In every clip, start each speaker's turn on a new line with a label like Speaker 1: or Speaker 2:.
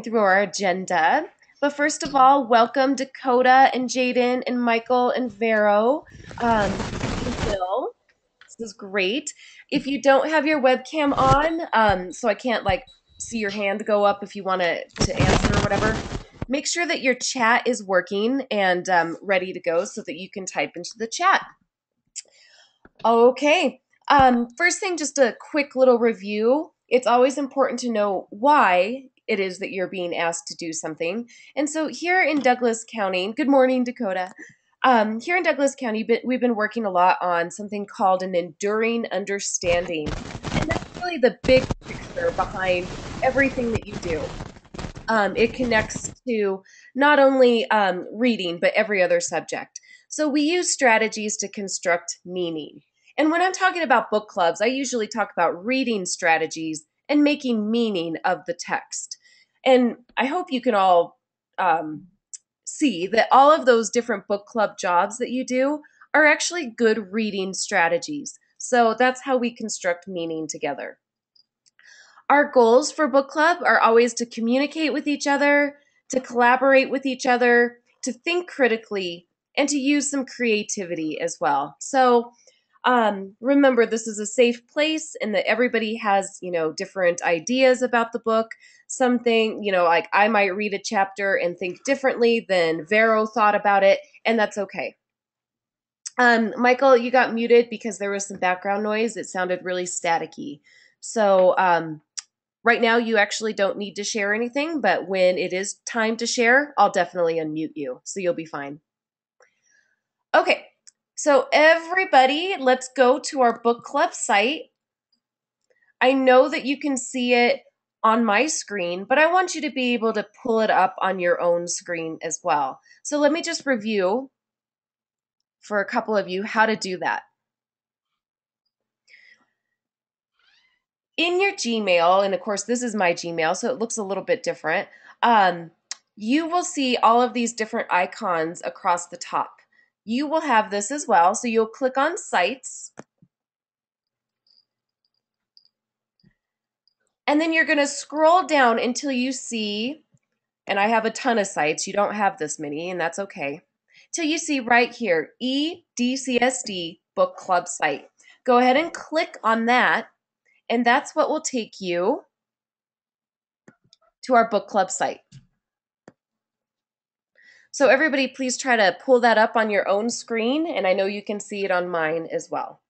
Speaker 1: Through our agenda. But first of all, welcome Dakota and Jaden and Michael and Vero and Bill. This is great. If you don't have your webcam on, so I can't see your hand go up if you want to answer or whatever, make sure that your chat is working and ready to go so that you can type into the chat. Okay. First thing, just a quick little review. It's always important to know why it is that you're being asked to do something. And so here in Douglas County, good morning, Dakota. Here in Douglas County, we've been working a lot on something called an enduring understanding. And that's really the big picture behind everything that you do. It connects to not only reading, but every other subject. So we use strategies to construct meaning. And when I'm talking about book clubs, I usually talk about reading strategies and making meaning of the text. And I hope you can all see that all of those different book club jobs that you do are actually good reading strategies. So that's how we construct meaning together. Our goals for book club are always to communicate with each other, to collaborate with each other, to think critically, and to use some creativity as well. So remember, this is a safe place and that everybody has, different ideas about the book. Something, like I might read a chapter and think differently than Vero thought about it, and that's okay. Michael, you got muted because there was some background noise. It sounded really staticky. So right now, you actually don't need to share anything, but when it is time to share, I'll definitely unmute you, so you'll be fine. Okay, so everybody, let's go to our book club site. I know that you can see it on my screen, but I want you to be able to pull it up on your own screen as well. So let me just review for a couple of you how to do that. In your Gmail, and of course this is my Gmail, so it looks a little bit different, you will see all of these different icons across the top. You will have this as well, so you'll click on Sites, and then you're going to scroll down until you see, and I have a ton of sites, you don't have this many, and that's okay, till you see right here, EDCSD Book Club site. Go ahead and click on that, and that's what will take you to our book club site. So everybody, please try to pull that up on your own screen, and I know you can see it on mine as well.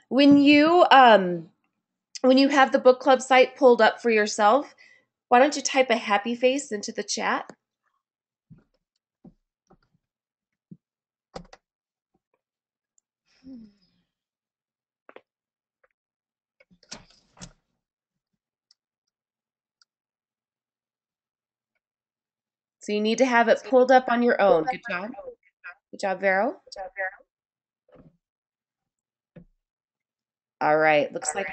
Speaker 1: When you have the book club site pulled up for yourself, why don't you type a happy face into the chat? So you need to have it pulled up on your own. Good job. Good job, Vero. All right. Looks like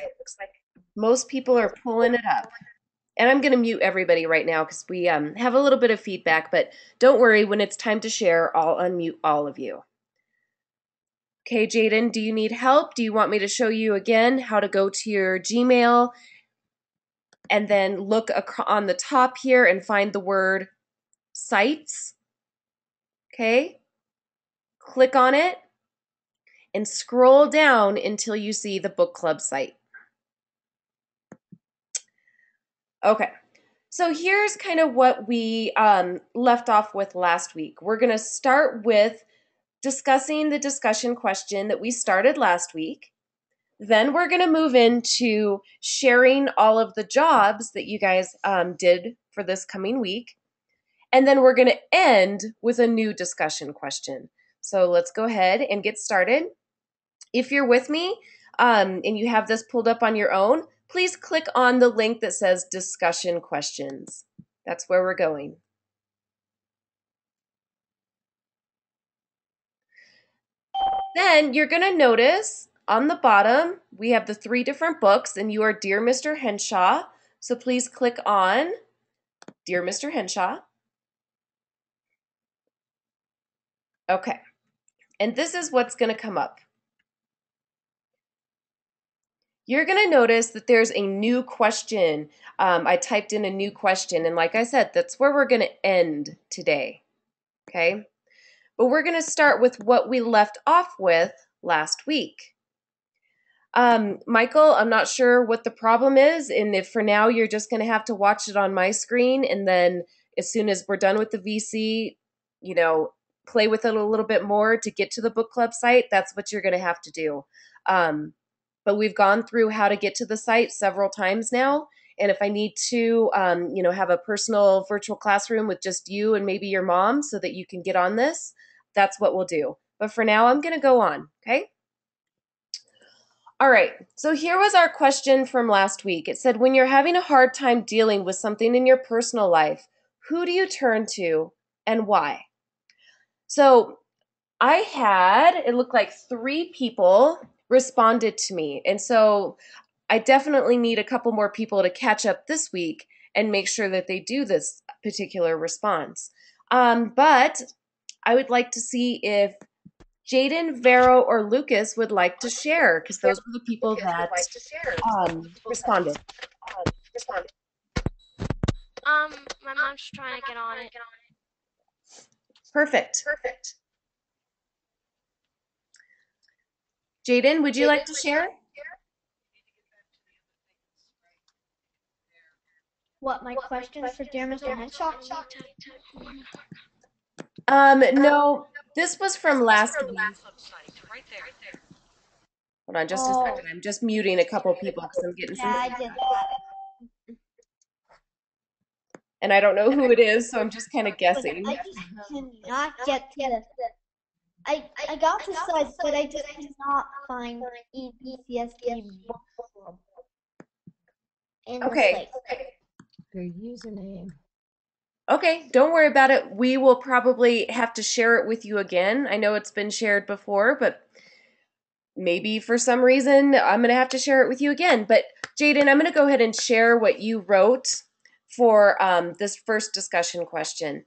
Speaker 1: most people are pulling it up. And I'm going to mute everybody right now because we have a little bit of feedback, but don't worry, when it's time to share, I'll unmute all of you. Okay, Jaden, do you need help? Do you want me to show you again how to go to your Gmail and then look on the top here and find the word Sites? Okay, click on it and scroll down until you see the book club site. Okay, so here's kind of what we left off with last week. We're going to start with discussing the discussion question that we started last week. Then we're going to move into sharing all of the jobs that you guys did for this coming week. And then we're going to end with a new discussion question. So let's go ahead and get started. If you're with me and you have this pulled up on your own, please click on the link that says discussion questions. That's where we're going. Then you're going to notice on the bottom, we have the 3 different books, and you are Dear Mr. Henshaw. So please click on Dear Mr. Henshaw. Okay, and this is what's going to come up. you're going to notice that there's a new question. I typed in a new question, and like I said, that's where we're going to end today. Okay? But we're going to start with what we left off with last week. Michael, I'm not sure what the problem is, and if for now you're just going to have to watch it on my screen, and then as soon as we're done with the VC, you know, play with it a little bit more to get to the book club site, that's what you're going to have to do. But we've gone through how to get to the site several times now, and if I need to, have a personal virtual classroom with just you and maybe your mom so that you can get on this, that's what we'll do. But for now, I'm going to go on, okay? All right, so here was our question from last week. It said, when you're having a hard time dealing with something in your personal life, who do you turn to and why? So it looked like 3 people responded to me. And so I definitely need a couple more people to catch up this week and make sure that they do this particular response. But I would like to see if Jaden, Vero, or Lucas would like to share because those were the people that responded.
Speaker 2: My mom's trying to get on it.
Speaker 1: Perfect. Jaden, would you like to share?
Speaker 3: What, my questions for dear Mr. Henshaw?
Speaker 1: No, this was from last week. Hold on just a second. I'm just muting a couple people because I'm getting some.
Speaker 3: Yeah, I did that.
Speaker 1: And I don't know who it is, so I'm just kind of guessing.
Speaker 3: I just cannot get to the. I got the site, but I just cannot find EBCSD book club in the
Speaker 1: Okay.
Speaker 3: site.
Speaker 4: Your username.
Speaker 1: Okay, don't worry about it. We will probably have to share it with you again. I know it's been shared before, but maybe for some reason I'm going to have to share it with you again. But Jaden, I'm going to go ahead and share what you wrote for this first discussion question.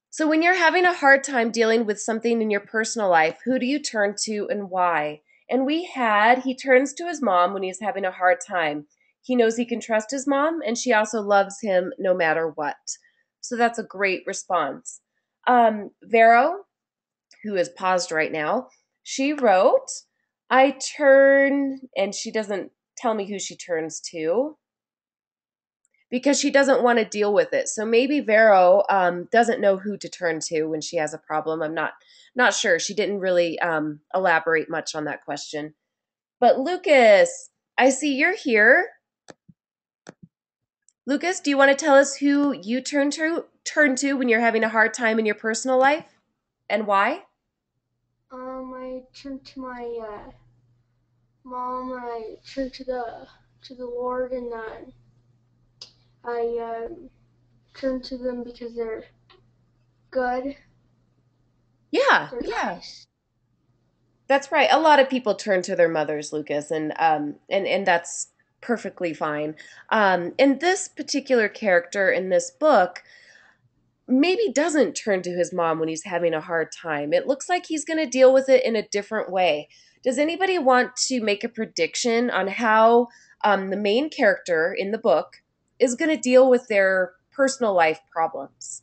Speaker 1: So when you're having a hard time dealing with something in your personal life, who do you turn to and why? And he turns to his mom when he's having a hard time. He knows he can trust his mom, and she also loves him no matter what. So that's a great response. Vero, who is paused right now, she wrote, I turn, and she doesn't tell me who she turns to because she doesn't want to deal with it. So maybe Vero doesn't know who to turn to when she has a problem. I'm not sure. She didn't really elaborate much on that question. But Lucas, I see you're here. Lucas, do you want to tell us who you turn to when you're having a hard time in your personal life and why?
Speaker 5: I turn to my mom. I turn to the Lord, and I turn to them because they're good.
Speaker 1: Yeah,
Speaker 5: They're
Speaker 1: yeah.
Speaker 5: nice.
Speaker 1: That's right. A lot of people turn to their mothers, Lucas, and that's perfectly fine. And this particular character in this book maybe doesn't turn to his mom when he's having a hard time. It looks like he's going to deal with it in a different way. Does anybody want to make a prediction on how the main character in the book is going to deal with their personal life problems?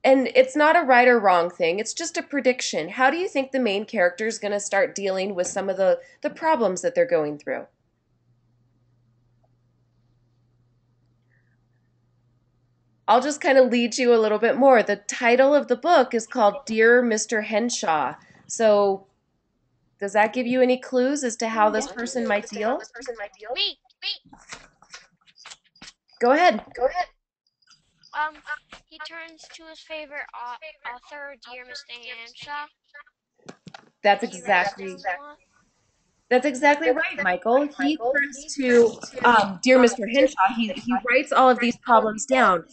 Speaker 1: And it's not a right or wrong thing. It's just a prediction. How do you think the main character is going to start dealing with some of the problems that they're going through? I'll just kind of lead you a little bit more. The title of the book is called Dear Mr. Henshaw. So, does that give you any clues as to how this person might deal?
Speaker 2: Me.
Speaker 1: Go ahead.
Speaker 2: He turns to his favorite author, dear Mr. Henshaw.
Speaker 1: That's
Speaker 2: He writes
Speaker 1: exactly
Speaker 2: down a lot.
Speaker 1: that's exactly right, Michael. He turns to Dear Mr. Henshaw. He writes all of these problems down.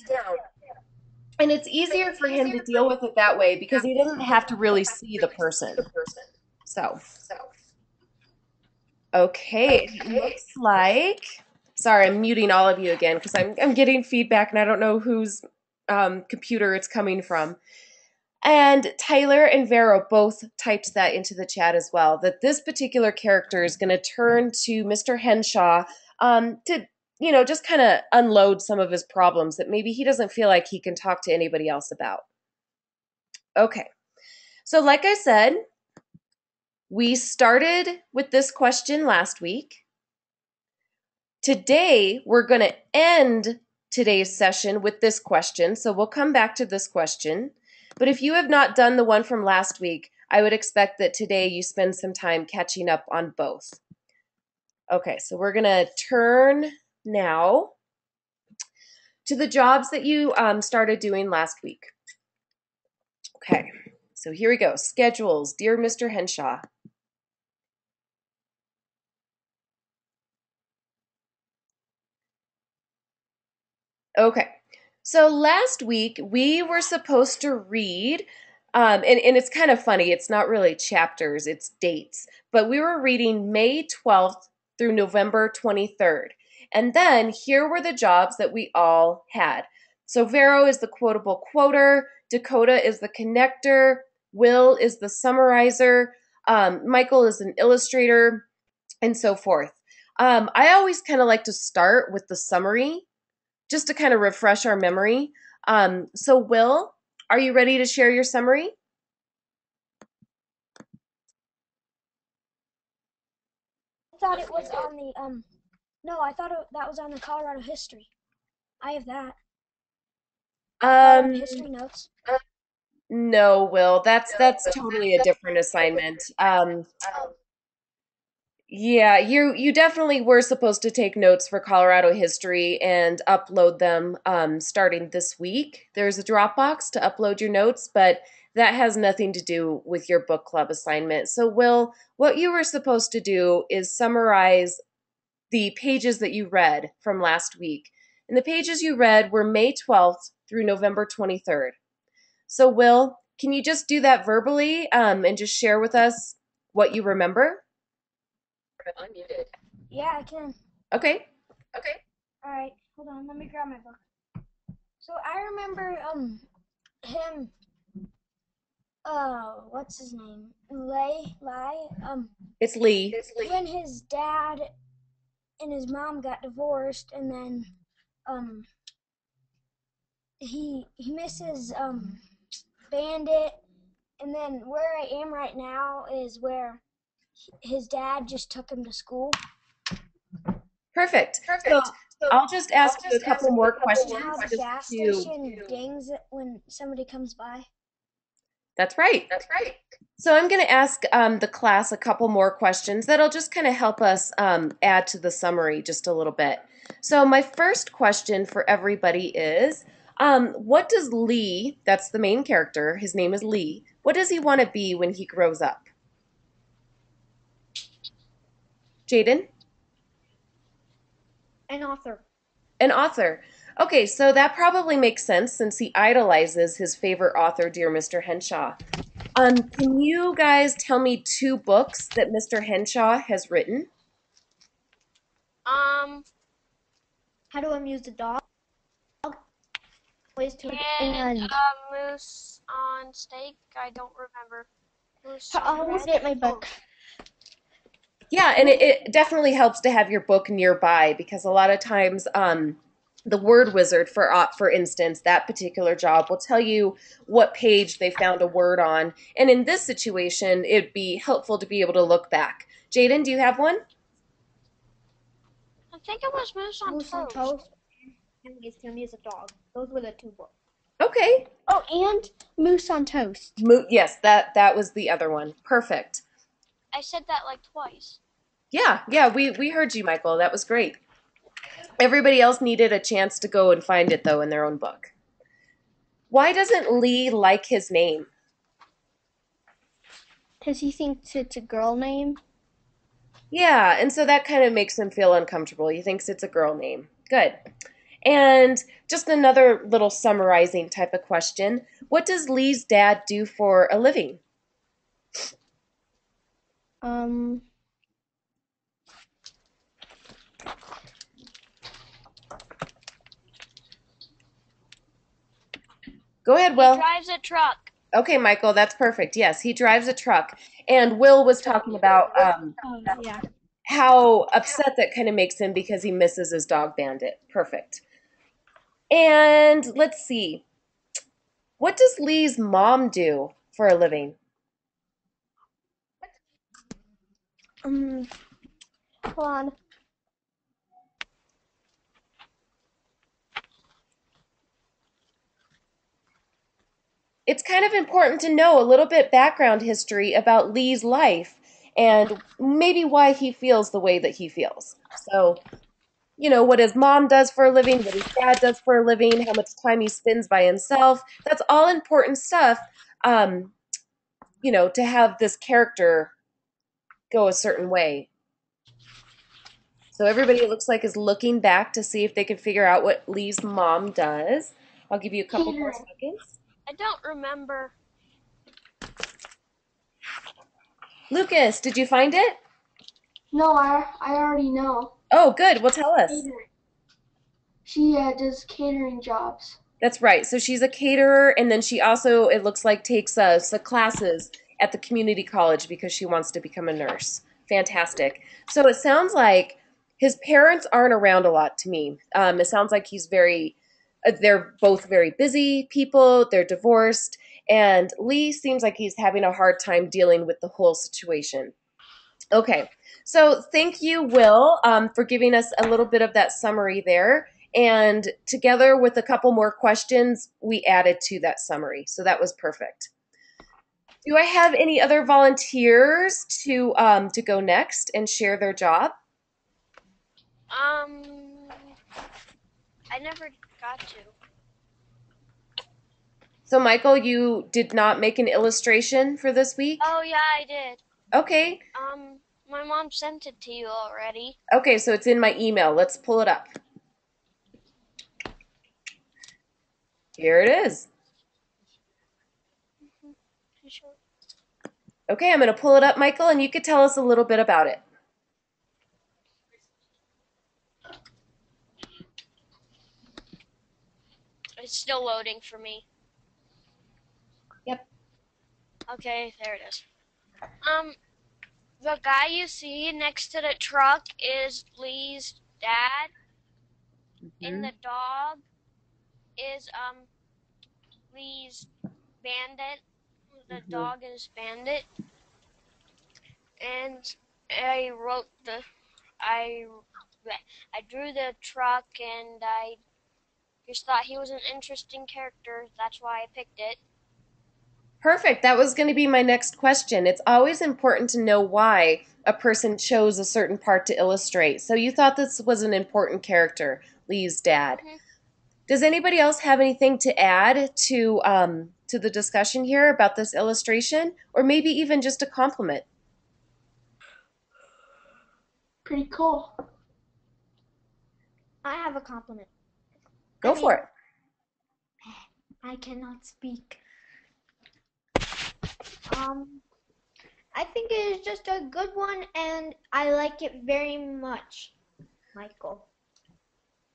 Speaker 1: And it's easier for him to deal with it that way because he doesn't have to really see the person. So, okay, it looks like. Sorry, I'm muting all of you again because I'm getting feedback and I don't know whose computer it's coming from. And Tyler and Vero both typed that into the chat as well, that this particular character is going to turn to Mr. Henshaw to, just kind of unload some of his problems that maybe he doesn't feel like he can talk to anybody else about. Okay, so like I said, we started with this question last week. Today, we're going to end today's session with this question, so we'll come back to this question. But if you have not done the one from last week, I would expect that today you spend some time catching up on both. Okay, so we're going to turn now to the jobs that you started doing last week. Okay, so here we go. Schedules, dear Mr. Henshaw. Okay, so last week we were supposed to read, and it's kind of funny, it's not really chapters, it's dates, but we were reading May 12th through November 23rd. And then here were the jobs that we all had. So Vero is the quotable quoter, Dakota is the connector, Will is the summarizer, Michael is an illustrator, and so forth. I always kind of like to start with the summary just to kind of refresh our memory. So Will, are you ready to share your summary?
Speaker 6: I thought it was on the, no, I thought that was on the Colorado history. I have that. History notes.
Speaker 1: No, Will, that's totally a different assignment. Yeah, you definitely were supposed to take notes for Colorado history and upload them starting this week. There's a Dropbox to upload your notes, but that has nothing to do with your book club assignment. So, Will, what you were supposed to do is summarize the pages that you read from last week. And the pages you read were May 12th through November 23rd. So, Will, can you just do that verbally and just share with us what you remember?
Speaker 6: Unmuted. Yeah, I can.
Speaker 1: Okay.
Speaker 6: All right, hold on. Let me grab my book. So I remember him. What's his name?
Speaker 1: It's Lee.
Speaker 6: When his dad and his mom got divorced, and then he misses Bandit, and then where I am right now is where his dad just took him to school.
Speaker 1: Perfect. So I'll just ask you a couple more questions.
Speaker 6: How the gas station dings when somebody comes by.
Speaker 1: That's right. So I'm going to ask the class a couple more questions that'll just kind of help us add to the summary just a little bit. So my first question for everybody is, what does Lee, that's the main character, his name is Lee, what does he want to be when he grows up? Jaden?
Speaker 3: An author.
Speaker 1: An author. Okay, so that probably makes sense since he idolizes his favorite author, dear Mr. Henshaw. Can you guys tell me 2 books that Mr. Henshaw has written?
Speaker 3: How to Amuse the Dog. Ways to
Speaker 2: And Moose on Steak. I don't remember. Moose
Speaker 3: I always get my book.
Speaker 1: Yeah, and it definitely helps to have your book nearby because a lot of times the word wizard, for instance, that particular job will tell you what page they found a word on. And in this situation, it'd be helpful to be able to look back. Jaden, do you have one?
Speaker 2: I think it was Moose on Toast.
Speaker 3: And Ways to Amuse a Dog. Those were the 2 books.
Speaker 1: Okay.
Speaker 3: Oh, and Moose on Toast.
Speaker 1: Yes, that was the other one. Perfect.
Speaker 2: I said that like twice.
Speaker 1: Yeah, we heard you, Michael. That was great. Everybody else needed a chance to go and find it, though, in their own book. Why doesn't Lee like his name?
Speaker 3: Because he thinks it's a girl name.
Speaker 1: Yeah, and so that kind of makes him feel uncomfortable. He thinks it's a girl name. Good. And just another little summarizing type of question. What does Lee's dad do for a living? Go ahead, Will.
Speaker 2: He drives a truck.
Speaker 1: Okay, Michael, that's perfect. Yes, he drives a truck. And Will was talking about
Speaker 6: Oh, yeah.
Speaker 1: how upset that kind of makes him because he misses his dog Bandit. Perfect. And let's see. What does Lee's mom do for a living?
Speaker 3: Um, hold on.
Speaker 1: It's kind of important to know a little bit background history about Lee's life and maybe why he feels the way that he feels. So, what his mom does for a living, what his dad does for a living, how much time he spends by himself. That's all important stuff, um, to have this character go a certain way. So everybody, it looks like, is looking back to see if they can figure out what Lee's mom does. I'll give you a couple more
Speaker 5: Catering.
Speaker 1: seconds.
Speaker 2: I don't remember.
Speaker 1: Lucas, did you find it?
Speaker 5: No, I already know.
Speaker 1: Oh, good. Well, tell us.
Speaker 5: Catering. She does catering jobs.
Speaker 1: That's right. So she's a caterer, and then she also, it looks like, takes some classes at the community college because she wants to become a nurse. Fantastic. So it sounds like his parents aren't around a lot to me. It sounds like they're both very busy people, they're divorced, and Lee seems like he's having a hard time dealing with the whole situation. Okay, so thank you, Will, for giving us a little bit of that summary there. And together with a couple more questions, we added to that summary. So that was perfect. Do I have any other volunteers to go next and share their job?
Speaker 2: Um, I never got to.
Speaker 1: So, Michael, you did not make an illustration for this week?
Speaker 2: Oh yeah, I did.
Speaker 1: Okay.
Speaker 2: My mom sent it to you already.
Speaker 1: Okay, so it's in my email. Let's pull it up. Here it is.
Speaker 2: Sure.
Speaker 1: Okay, I'm going to pull it up, Michael, and you could tell us a little bit about it.
Speaker 2: It's still loading for me.
Speaker 1: Yep.
Speaker 2: Okay, there it is. The guy you see next to the truck is Lee's dad, and the dog is Lee's Bandit. The dog is Bandit, and I wrote the I I drew the truck, and I just thought he was an interesting character. That's why I picked it.
Speaker 1: Perfect. That was going to be my next question. It's always important to know why a person chose a certain part to illustrate. So you thought this was an important character, Lee's dad.
Speaker 2: Mhm.
Speaker 1: Does anybody else have anything to add to the discussion here about this illustration, or maybe even just a compliment?
Speaker 5: Pretty cool.
Speaker 3: I have a compliment.
Speaker 1: Go for it.
Speaker 3: I cannot speak. I think it is just a good one, and I like it very much, Michael.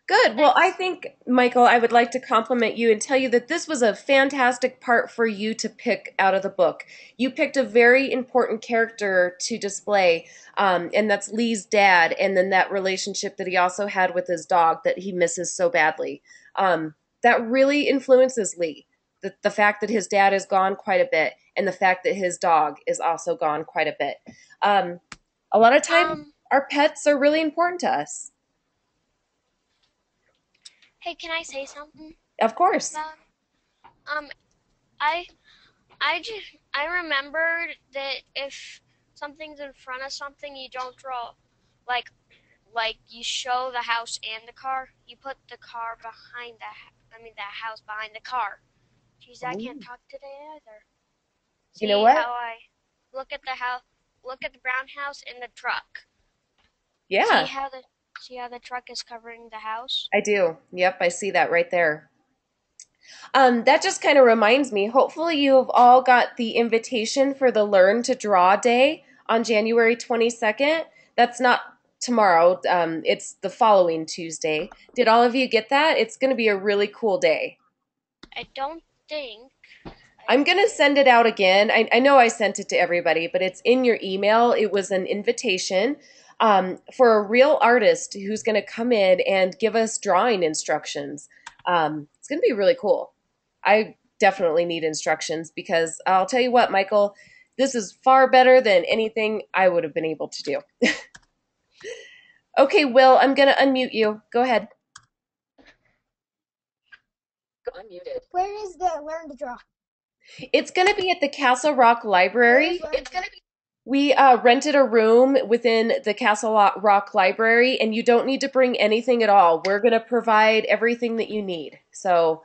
Speaker 1: Good. Well, I think, Michael, I would like to compliment you and tell you that this was a fantastic part for you to pick out of the book. You picked a very important character to display, and that's Lee's dad, and then that relationship that he also had with his dog that he misses so badly. That really influences Lee. The fact that his dad is gone quite a bit, and the fact that his dog is also gone quite a bit. A lot of times, our pets are really important to us.
Speaker 2: Hey, can I say something?
Speaker 1: Of course.
Speaker 2: Um, I I remembered that if something's in front of something, you don't draw, like you show the house and the car. You put the car behind the house behind the car. Jeez, I can't talk today either.
Speaker 1: You know
Speaker 2: See
Speaker 1: what?
Speaker 2: how I look at the brown house and the truck.
Speaker 1: Yeah,
Speaker 2: See how the truck is covering the house?
Speaker 1: I do. Yep, I see that right there. That just kind of reminds me, hopefully you have all got the invitation for the Learn to Draw Day on January 22nd. That's not tomorrow, it's the following Tuesday. Did all of you get that? It's going to be a really cool day.
Speaker 2: I don't think
Speaker 1: I'm going to send it out again. I know I sent it to everybody, but it's in your email. It was an invitation for a real artist who's going to come in and give us drawing instructions. It's going to be really cool. I definitely need instructions because I'll tell you what, Michael, this is far better than anything I would have been able to do. Okay, Will, I'm going to unmute you. Go ahead.
Speaker 6: Where is the Learn to Draw?
Speaker 1: It's going to be at the Castle Rock Library. We rented a room within the Castle Rock Library, and you don't need to bring anything at all. We're going to provide everything that you need. So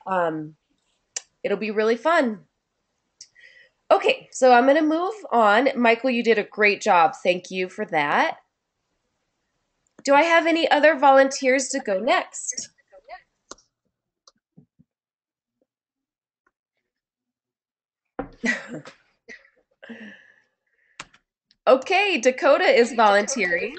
Speaker 1: it'll be really fun. Okay, so I'm going to move on. Michael, you did a great job. Thank you for that. Do I have any other volunteers to go next? Okay, Dakota is volunteering.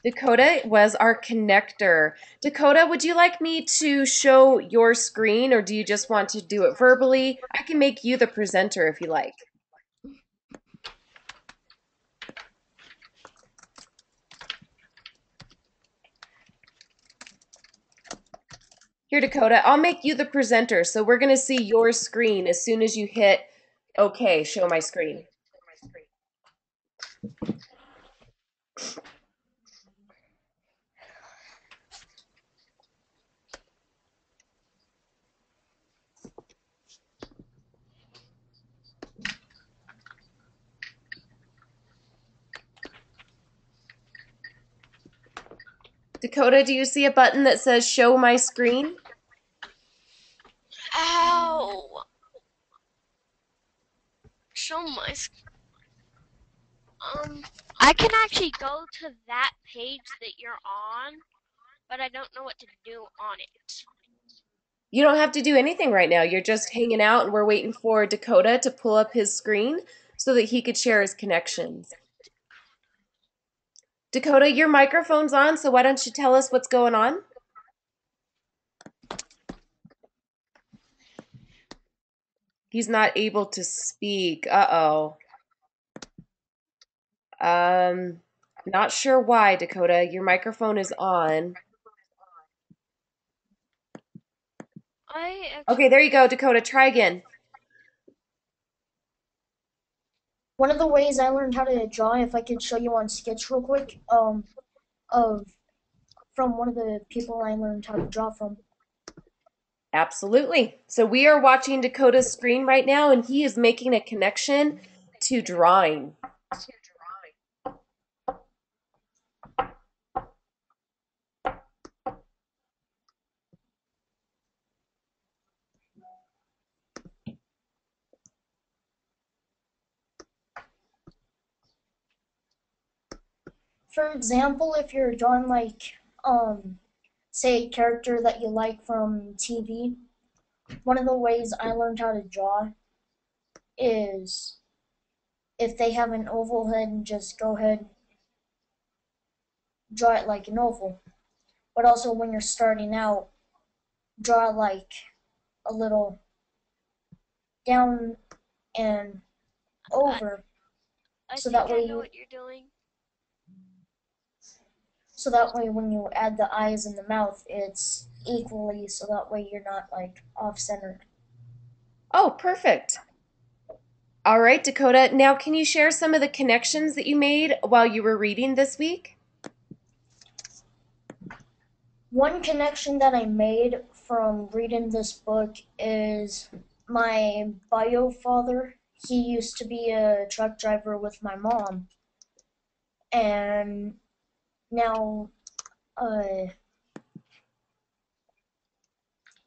Speaker 1: Dakota was our connector. Dakota, would you like me to show your screen or do you just want to do it verbally? I can make you the presenter if you like. Here, Dakota, I'll make you the presenter. So we're going to see your screen as soon as you hit OK, show my screen. Dakota, do you see a button that says show my screen?
Speaker 2: Ow! Show my. I can actually go to that page that you're on, but I don't know what to do on it.
Speaker 1: You don't have to do anything right now. You're just hanging out and we're waiting for Dakota to pull up his screen so that he could share his connections. Dakota, your microphone's on, so why don't you tell us what's going on? He's not able to speak. Uh-oh. Not sure why, Dakota. Your microphone is on. Okay, there you go, Dakota. Try again.
Speaker 3: One of the ways I learned how to draw, if I could show you on Sketch real quick, from one of the people I learned how to draw from.
Speaker 1: Absolutely. So we are watching Dakota's screen right now, and he is making a connection to drawing.
Speaker 3: For example, if you're drawing like, say a character that you like from TV, one of the ways I learned how to draw is if they have an oval head, just go ahead, draw it like an oval. But also when you're starting out, draw like a little down and over.
Speaker 2: So that way I know what you're doing.
Speaker 3: So that way when you add the eyes and the mouth, it's equally, so that way you're not like off-centered.
Speaker 1: Oh, perfect. All right, Dakota. Now, can you share some of the connections that you made while you were reading this week?
Speaker 3: One connection that I made from reading this book is my bio father. He used to be a truck driver with my mom. And now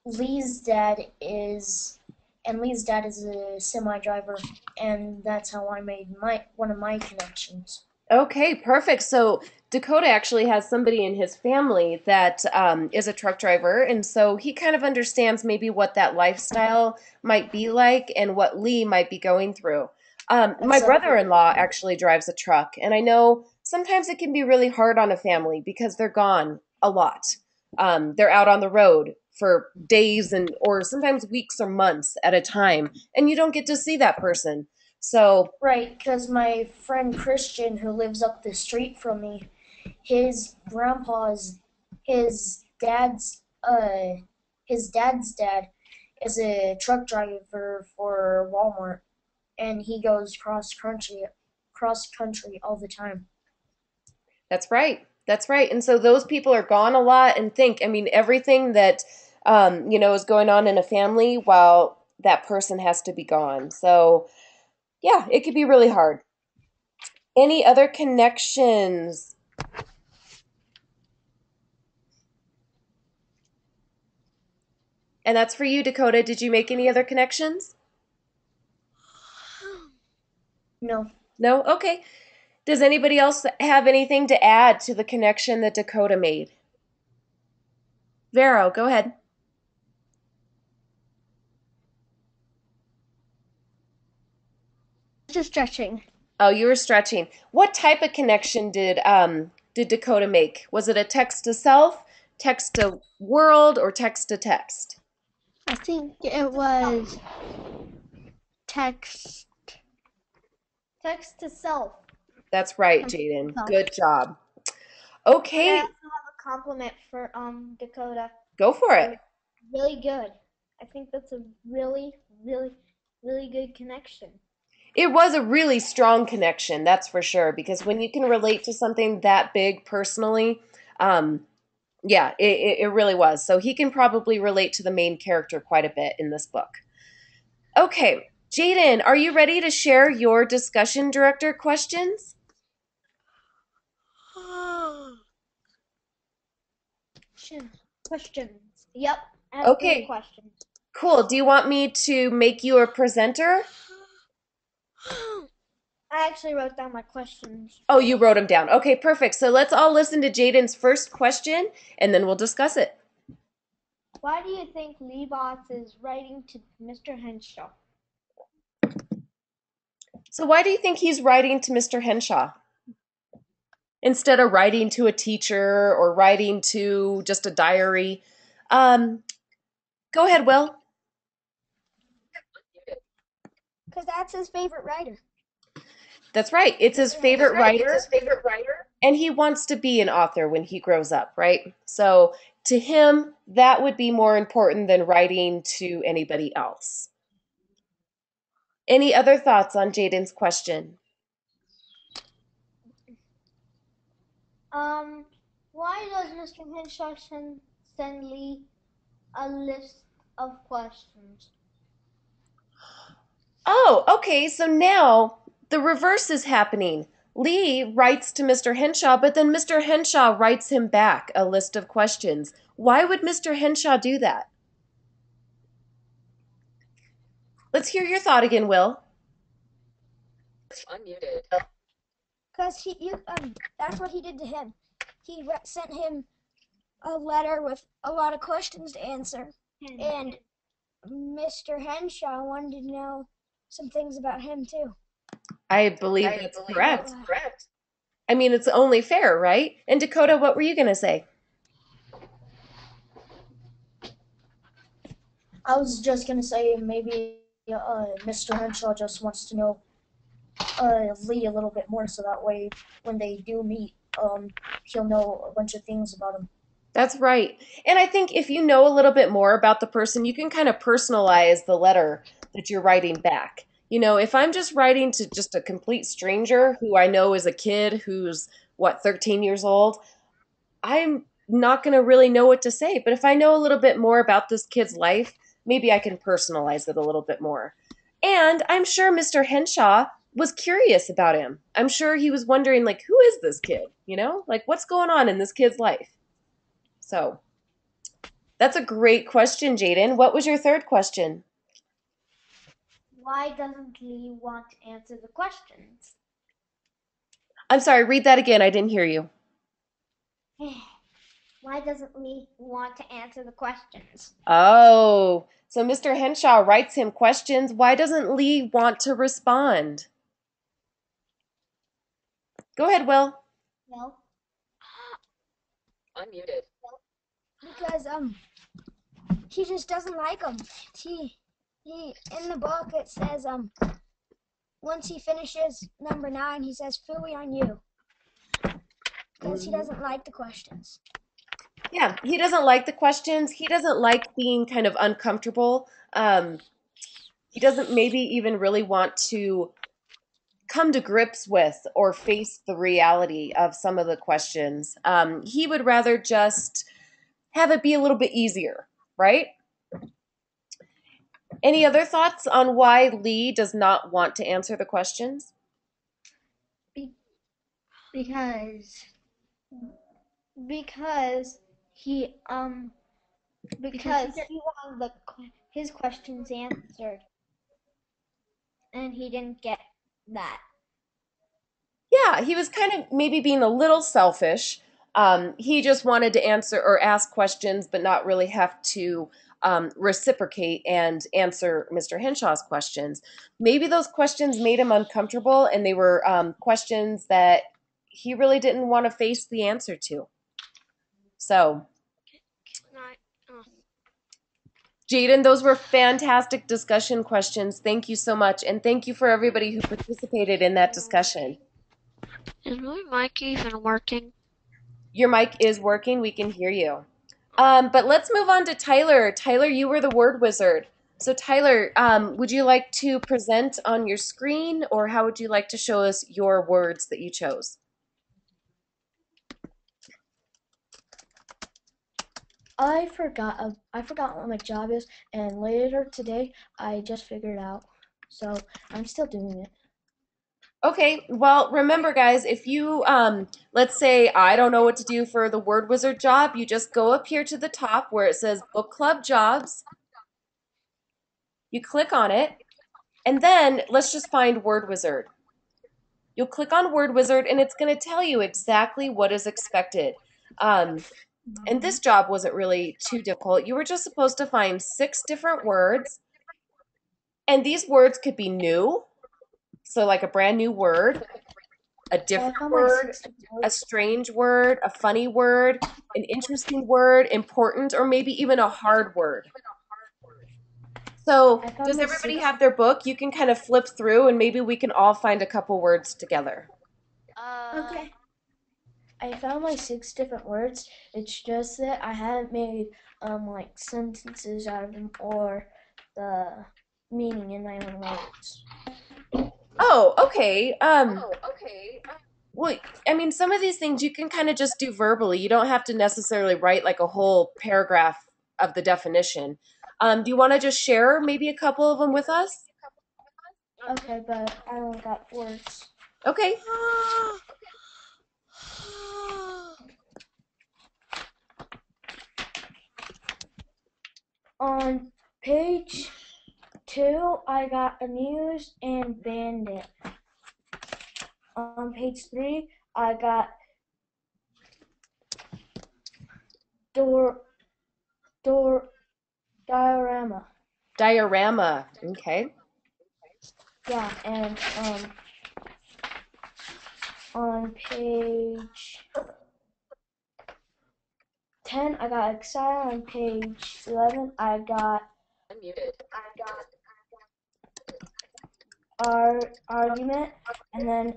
Speaker 3: Lee's dad is a semi driver, and that's how I made one of my connections.
Speaker 1: Okay, perfect. So Dakota actually has somebody in his family that is a truck driver, and so he kind of understands maybe what that lifestyle might be like and what Lee might be going through. My brother-in-law actually drives a truck, and I know sometimes it can be really hard on a family because they're gone a lot. They're out on the road for days and or sometimes weeks or months at a time, and you don't get to see that person. So
Speaker 3: Right, because my friend Christian, who lives up the street from me, his grandpa's, his dad's, his dad's dad is a truck driver for Walmart, and he goes cross country all the time.
Speaker 1: that's right. That's right. And so those people are gone a lot and think, I mean, everything that, is going on in a family while that person has to be gone. So, yeah, it could be really hard. Any other connections? And that's for you, Dakota. Did you make any other connections?
Speaker 3: No,
Speaker 1: No? Okay. Does anybody else have anything to add to the connection that Dakota made? Vero, go ahead.
Speaker 5: Just stretching.
Speaker 1: Oh, you were stretching. What type of connection did Dakota make? Was it a text to self, text to world, or text to text?
Speaker 5: I think it was text.
Speaker 6: Text to self.
Speaker 1: That's right,
Speaker 5: Text
Speaker 1: Jaden.
Speaker 5: to self.
Speaker 1: Good job.
Speaker 6: And I
Speaker 1: Okay,
Speaker 6: also have a compliment for Dakota.
Speaker 1: go for
Speaker 6: It
Speaker 1: it.
Speaker 6: was really good. I think that's a really, really, really good connection.
Speaker 1: It was a really strong connection, that's for sure, because when you can relate to something that big personally, yeah, it really was. So he can probably relate to the main character quite a bit in this book. Okay, Jaden, are you ready to share your discussion director questions?
Speaker 6: Questions. Yep. Ask me
Speaker 1: Okay,
Speaker 6: questions.
Speaker 1: cool. Do you want me to make you a presenter?
Speaker 6: I actually wrote down my questions.
Speaker 1: Oh, you wrote them down. Okay, perfect. So let's all listen to Jaden's first question and then we'll discuss it.
Speaker 6: Why do you think Leibotz is writing to Mr. Henshaw?
Speaker 1: So, why do you think he's writing to Mr. Henshaw instead of writing to a teacher or writing to just a diary? Um, Go ahead, Will.
Speaker 6: Because that's his favorite writer.
Speaker 1: That's right. It's his favorite writer,
Speaker 5: favorite writer.
Speaker 1: and he wants to be an author when he grows up, right? So, to him, that would be more important than writing to anybody else. Any other thoughts on Jaden's question?
Speaker 6: Why does Mr. Henshaw send Lee a list of questions?
Speaker 1: Oh, okay. So now the reverse is happening. Lee writes to Mr. Henshaw, but then Mr. Henshaw writes him back a list of questions. Why would Mr. Henshaw do that? Let's hear your thought again, Will.
Speaker 5: Unmuted.
Speaker 6: Because that's what he did to him. He sent him a letter with a lot of questions to answer, and Mr. Henshaw wanted to know some things about him too.
Speaker 1: I believe that's correct.
Speaker 5: correct.
Speaker 1: I mean, it's only fair, right? And Dakota, what were you going to say?
Speaker 3: I was just gonna say maybe Mr. Henshaw just wants to know Lee a little bit more, so that way when they do meet, he'll know a bunch of things about him.
Speaker 1: That's right. And I think if you know a little bit more about the person, you can kind of personalize the letter that you're writing back. You know, if I'm just writing to just a complete stranger who I know is a kid who's, 13 years old, I'm not going to really know what to say. But if I know a little bit more about this kid's life, maybe I can personalize it a little bit more. And I'm sure Mr. Henshaw was curious about him. I'm sure he was wondering, like, who is this kid? Like, what's going on in this kid's life? So that's a great question, Jaden. What was your third question?
Speaker 6: Why doesn't Lee want to answer the questions?
Speaker 1: I'm sorry, read that again. I didn't hear you.
Speaker 6: Why doesn't Lee want to answer the questions?
Speaker 1: Oh, so Mr. Henshaw writes him questions. Why doesn't Lee want to respond? Go ahead, Will.
Speaker 6: Well,
Speaker 5: Unmuted.
Speaker 6: because he just doesn't like them. He in the book it says once he finishes number 9, he says "Philly on you" because he doesn't like the questions.
Speaker 1: Yeah, he doesn't like the questions. He doesn't like being kind of uncomfortable. He doesn't maybe even really want to come to grips with or face the reality of some of the questions. He would rather just have it be a little bit easier, right? Any other thoughts on why Lee does not want to answer the questions?
Speaker 3: Because because he because he wanted his questions answered, and he didn't get that.
Speaker 1: Yeah, he was kind of maybe being a little selfish. He just wanted to answer or ask questions, but not really have to reciprocate and answer Mr. Henshaw's questions. Maybe those questions made him uncomfortable, and they were questions that he really didn't want to face the answer to. So,
Speaker 2: Not, oh,
Speaker 1: Jaden, those were fantastic discussion questions. Thank you so much. And thank you for everybody who participated in that discussion.
Speaker 2: is my mic even working?
Speaker 1: Your mic is working. We can hear you. But let's move on to Tyler. Tyler, you were the word wizard. So, Tyler, would you like to present on your screen, or how would you like to show us your words that you chose?
Speaker 3: I forgot what my job is, and later today I just figured out. So I'm still doing it.
Speaker 1: Okay, well, remember, guys, if you, let's say I don't know what to do for the word wizard job, you just go up here to the top where it says book club jobs. You click on it, and then let's just find word wizard. You'll click on word wizard, and it's going to tell you exactly what is expected. And this job wasn't really too difficult. You were just supposed to find 6 different words, and these words could be new, so like a brand new word, a different word, a strange word, a funny word, an interesting word, important, or maybe even a hard word. So, does everybody have their book? You can kind of flip through, and maybe we can all find a couple words together.
Speaker 3: Okay. I found my 6 different words. It's just that I haven't made like sentences out of them or the meaning in my own words.
Speaker 1: Oh, okay. Well, I mean, some of these things you can kind of just do verbally. You don't have to necessarily write like a whole paragraph of the definition. Do you want to just share maybe a couple of them with us?
Speaker 3: Okay, but I only got words.
Speaker 1: Okay.
Speaker 3: On page 2, I got amused and bandit. On page 3, I got diorama.
Speaker 1: Diorama. Okay.
Speaker 3: Yeah, and on page 10, I got exile. On page 11, I got argument. And then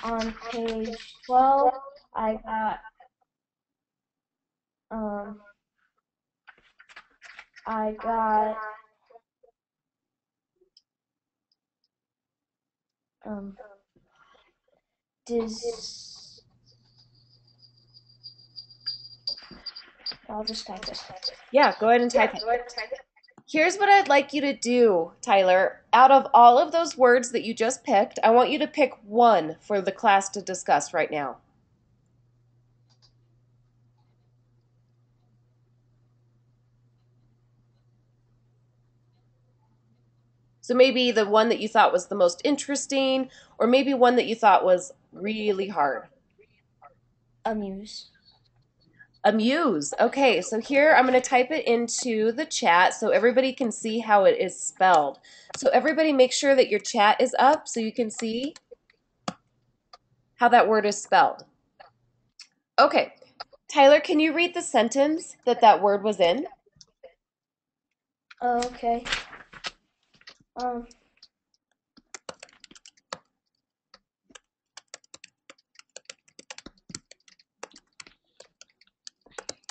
Speaker 3: on page 12, I got I got I'll just type it.
Speaker 1: Yeah, go ahead and type it. Here's what I'd like you to do, Tyler. Out of all of those words that you just picked, I want you to pick one for the class to discuss right now. So maybe the one that you thought was the most interesting, or maybe one that you thought was really hard.
Speaker 3: Amuse.
Speaker 1: Amuse. Okay, so here I'm going to type it into the chat so everybody can see how it is spelled. So everybody make sure that your chat is up so you can see how that word is spelled. Okay, Tyler, can you read the sentence that that word was in?
Speaker 5: Okay. Um,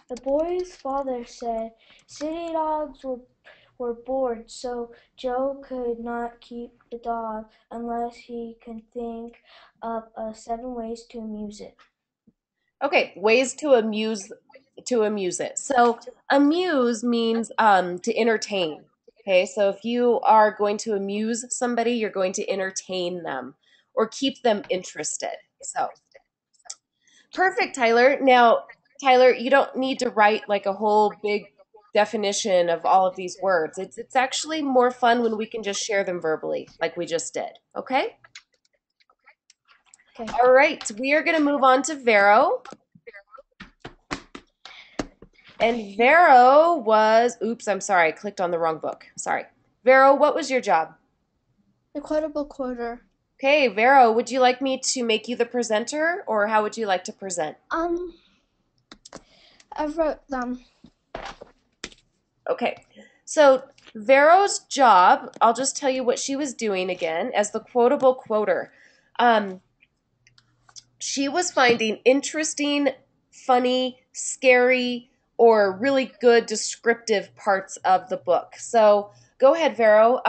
Speaker 5: the boy's father said city dogs were bored, so Joe could not keep the dog unless he could think up 7 ways to amuse it.
Speaker 1: Okay, ways to amuse it. So amuse means to entertain. Okay, so if you are going to amuse somebody, you're going to entertain them or keep them interested. So perfect, Tyler. Now, Tyler, you don't need to write like a whole big definition of all of these words. It's actually more fun when we can just share them verbally, like we just did. Okay?
Speaker 5: Okay.
Speaker 1: All right, we are going to move on to Vero. And Vero was, oops, I'm sorry, I clicked on the wrong book. Sorry. Vero, what was your job?
Speaker 5: The quotable quoter.
Speaker 1: Okay, Vero, would you like me to make you the presenter or how would you like to present?
Speaker 5: I wrote them.
Speaker 1: Okay, so Vero's job, I'll just tell you what she was doing again as the quotable quoter. Um, she was finding interesting, funny, scary, or really good descriptive parts of the book. So go ahead, Vero.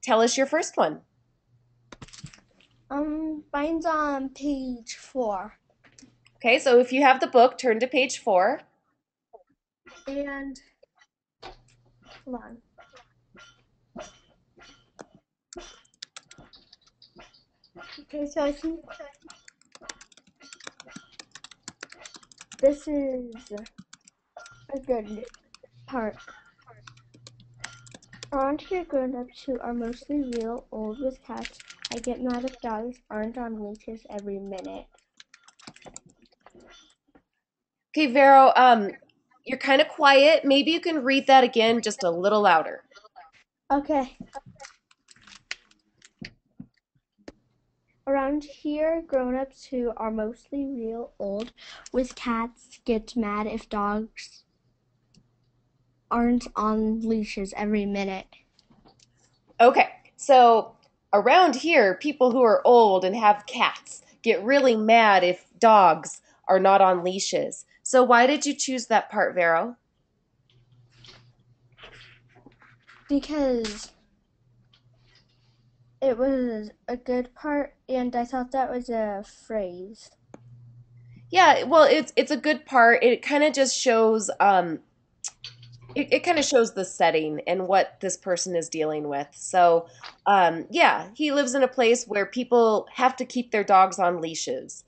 Speaker 1: Tell us your first one.
Speaker 5: Mine's on page 4.
Speaker 1: Okay, so if you have the book, turn to page 4.
Speaker 5: And hold on. Okay, so I think this is a good part. Around here, grown-ups who are mostly real old with cats. I get mad if dogs aren't on leashes every minute.
Speaker 1: Okay, Vero, you're kind of quiet. Maybe you can read that again just a little louder.
Speaker 5: Okay. Around here, grown-ups who are mostly real old with cats get mad if dogs aren't on leashes every minute.
Speaker 1: Okay, so around here, people who are old and have cats get really mad if dogs are not on leashes. So why did you choose that part, Vero?
Speaker 5: Because it was a good part and I thought that was a phrase.
Speaker 1: Yeah, well, it's a good part. It kind of just shows it kind of shows the setting and what this person is dealing with. So, yeah, he lives in a place where people have to keep their dogs on leashes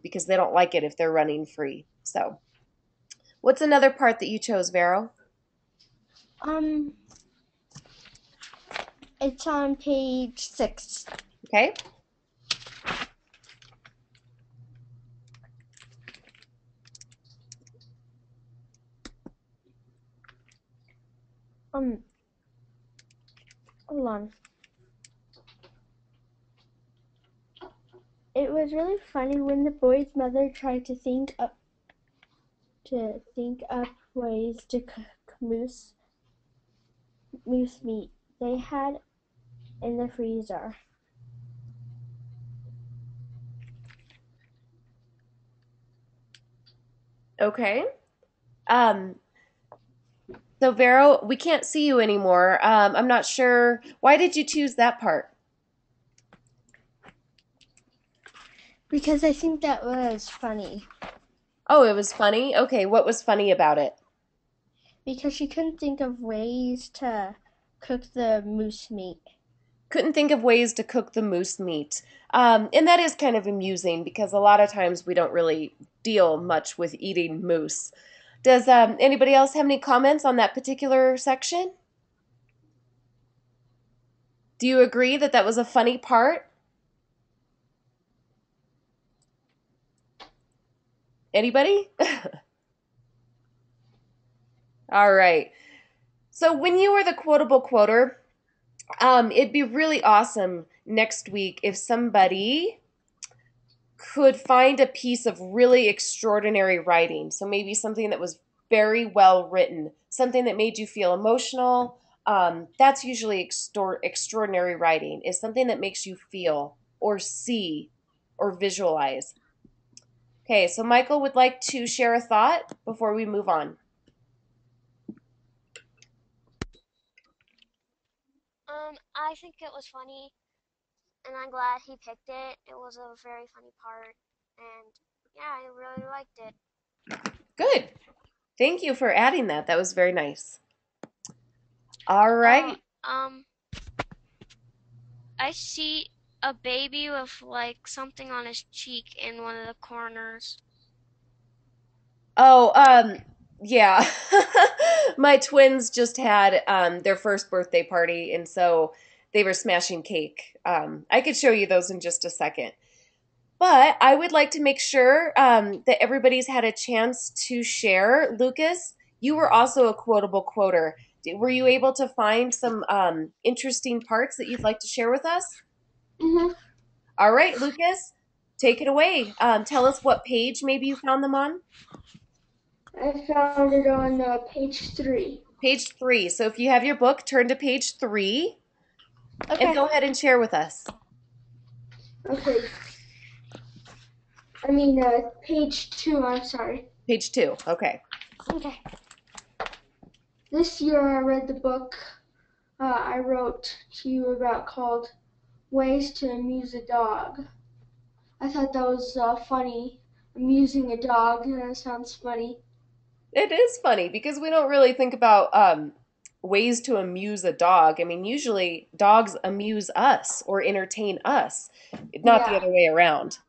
Speaker 1: because they don't like it if they're running free. So, what's another part that you chose, Vero?
Speaker 5: Um, it's on page 6.
Speaker 1: Okay.
Speaker 5: Um, hold on. It was really funny when the boy's mother tried to think up ways to cook moose meat they had in the freezer.
Speaker 1: Okay. Um, so, Vero, we can't see you anymore. I'm not sure. Why did you choose that part?
Speaker 5: Because I think that was funny.
Speaker 1: Oh, it was funny? Okay, what was funny about it?
Speaker 5: Because she couldn't think of ways to cook the moose meat.
Speaker 1: Couldn't think of ways to cook the moose meat. And that is kind of amusing because a lot of times we don't really deal much with eating moose. Does anybody else have any comments on that particular section? Do you agree that that was a funny part? Anybody? All right. So when you were the quotable quoter, it'd be really awesome next week if somebody could find a piece of really extraordinary writing. So maybe something that was very well written, something that made you feel emotional. That's usually extraordinary writing, is something that makes you feel or see or visualize. Okay, so Michael would like to share a thought before we move on.
Speaker 2: I think it was funny, and I'm glad he picked it. It was a very funny part, and yeah, I really liked it.
Speaker 1: Good. Thank you for adding that. That was very nice. All
Speaker 2: Uh,
Speaker 1: right.
Speaker 2: um, I see a baby with like something on his cheek in one of the corners.
Speaker 1: Oh, yeah. My twins just had their first birthday party, and so they were smashing cake. I could show you those in just a second. But I would like to make sure that everybody's had a chance to share. Lucas, you were also a quotable quoter. Were you able to find some interesting parts that you'd like to share with us?
Speaker 5: Mm-hmm.
Speaker 1: All right, Lucas, take it away. Tell us what page maybe you found them on.
Speaker 5: I found it on page 3.
Speaker 1: Page 3. So if you have your book, turn to page 3 and
Speaker 5: Okay.
Speaker 1: go ahead and share with us.
Speaker 5: Okay. Page 2, I'm sorry.
Speaker 1: Page 2. Okay.
Speaker 5: Okay. This year I read the book I wrote to you about called Ways to Amuse a Dog. I thought that was funny. Amusing a dog, that sounds funny.
Speaker 1: It is funny because we don't really think about ways to amuse a dog. I mean, usually dogs amuse us or entertain us, not the
Speaker 5: Yeah.
Speaker 1: other way around.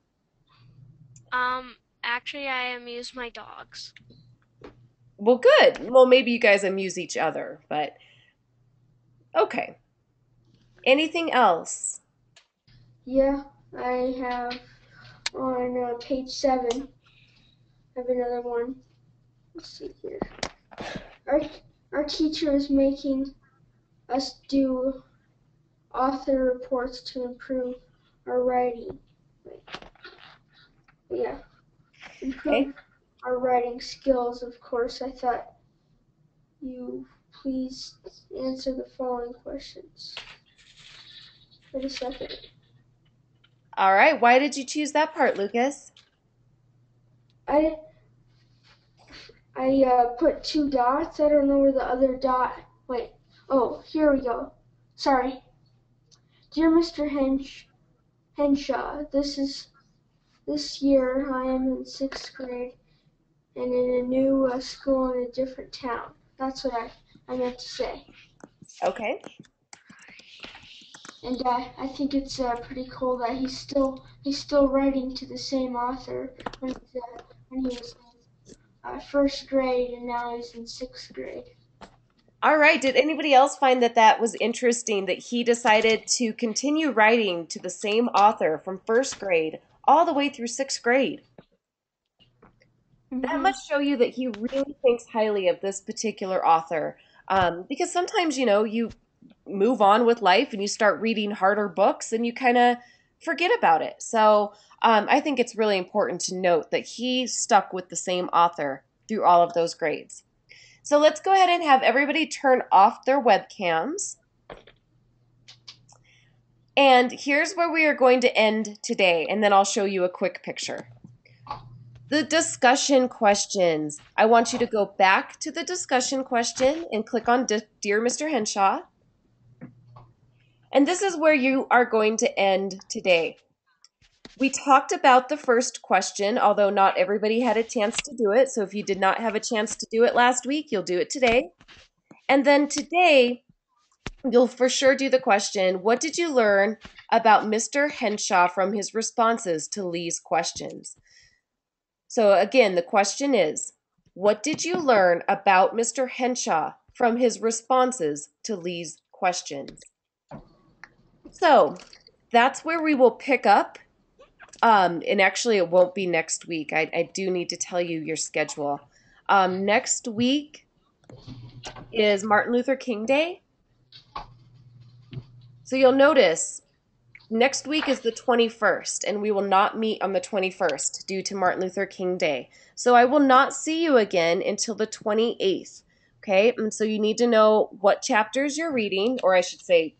Speaker 2: Actually, I amuse my dogs.
Speaker 1: Well, good. Well, maybe you guys amuse each other, but okay. Anything else?
Speaker 5: Yeah, I have on page 7, I have another one. Let's see here. Our, our teacher is making us do author reports to improve our writing. Wait, yeah,
Speaker 1: Okay.
Speaker 5: improve our writing skills. Of course, I thought you please answer the following questions. Wait a second.
Speaker 1: All right. Why did you choose that part, Lucas?
Speaker 5: I put 2 dots. I don't know where the other dot. Wait. Oh, here we go. Sorry. Dear Mr. Henshaw, this year I am in 6th grade and in a new school in a different town. That's what I meant to say.
Speaker 1: Okay.
Speaker 5: And I think it's pretty cool that he's still writing to the same author when he was in 1st grade and now he's in 6th grade.
Speaker 1: All right. Did anybody else find that that was interesting that he decided to continue writing to the same author from first grade all the way through sixth grade? That
Speaker 5: Mm-hmm.
Speaker 1: must show you that he really thinks highly of this particular author. Because sometimes, you move on with life and you start reading harder books and you kind of forget about it. So I think it's really important to note that he stuck with the same author through all of those grades. So let's go ahead and have everybody turn off their webcams. And here's where we are going to end today, and then I'll show you a quick picture. The discussion questions. I want you to go back to the discussion question and click on Dear Mr. Henshaw. And this is where you are going to end today. We talked about the first question, although not everybody had a chance to do it. So if you did not have a chance to do it last week, you'll do it today. And then today, you'll for sure do the question, what did you learn about Mr. Henshaw from his responses to Lee's questions? So again, the question is, what did you learn about Mr. Henshaw from his responses to Lee's questions? So that's where we will pick up. And actually, it won't be next week. I do need to tell you your schedule. Next week is Martin Luther King Day. So you'll notice Next week is the 21st, and we will not meet on the 21st due to Martin Luther King Day. So I will not see you again until the 28th. Okay, and so you need to know what chapters you're reading, or I should say,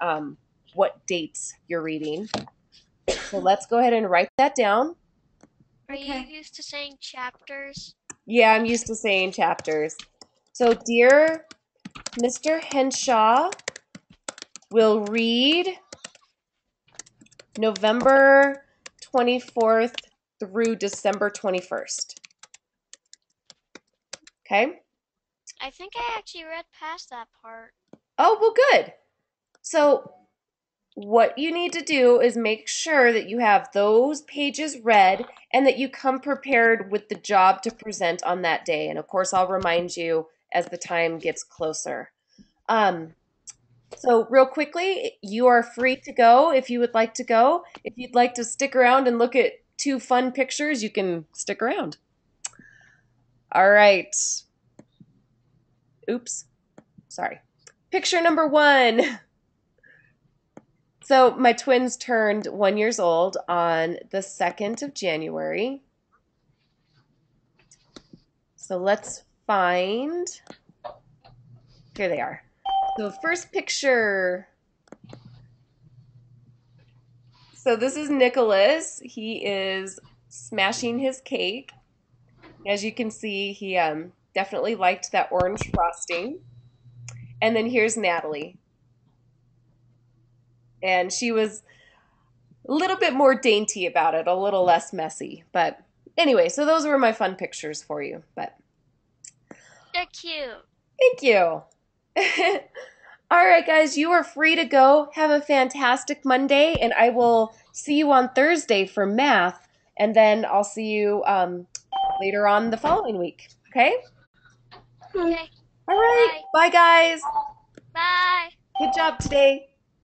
Speaker 1: what dates you're reading. So let's go ahead and write that down.
Speaker 2: Are you used to saying chapters?
Speaker 1: Yeah, I'm used to saying chapters. So, dear Mr. Henshaw will read November 24th through December 21st. Okay?
Speaker 2: I think I actually read past that part.
Speaker 1: Oh, well, good. So, what you need to do is make sure that you have those pages read and that you come prepared with the job to present on that day. And of course, I'll remind you as the time gets closer. So, real quickly, you are free to go if you would like to go. If you'd like to stick around and look at two fun pictures, you can stick around. All right. Oops. Sorry. Picture number one. So, my twins turned 1 year old on the 2nd of January. So, let's find. Here they are. So, first picture. So, this is Nicholas. He is smashing his cake. As you can see, he definitely liked that orange frosting. And then here's Natalie. And she was a little bit more dainty about it, a little less messy. But anyway, so those were my fun pictures for you. But
Speaker 2: They're cute.
Speaker 1: thank you. All right, guys, you are free to go. Have a fantastic Monday, and I will see you on Thursday for math, and then I'll see you later on the following week. Okay?
Speaker 2: Okay.
Speaker 1: All right. Bye, guys.
Speaker 2: Bye.
Speaker 1: Good job today.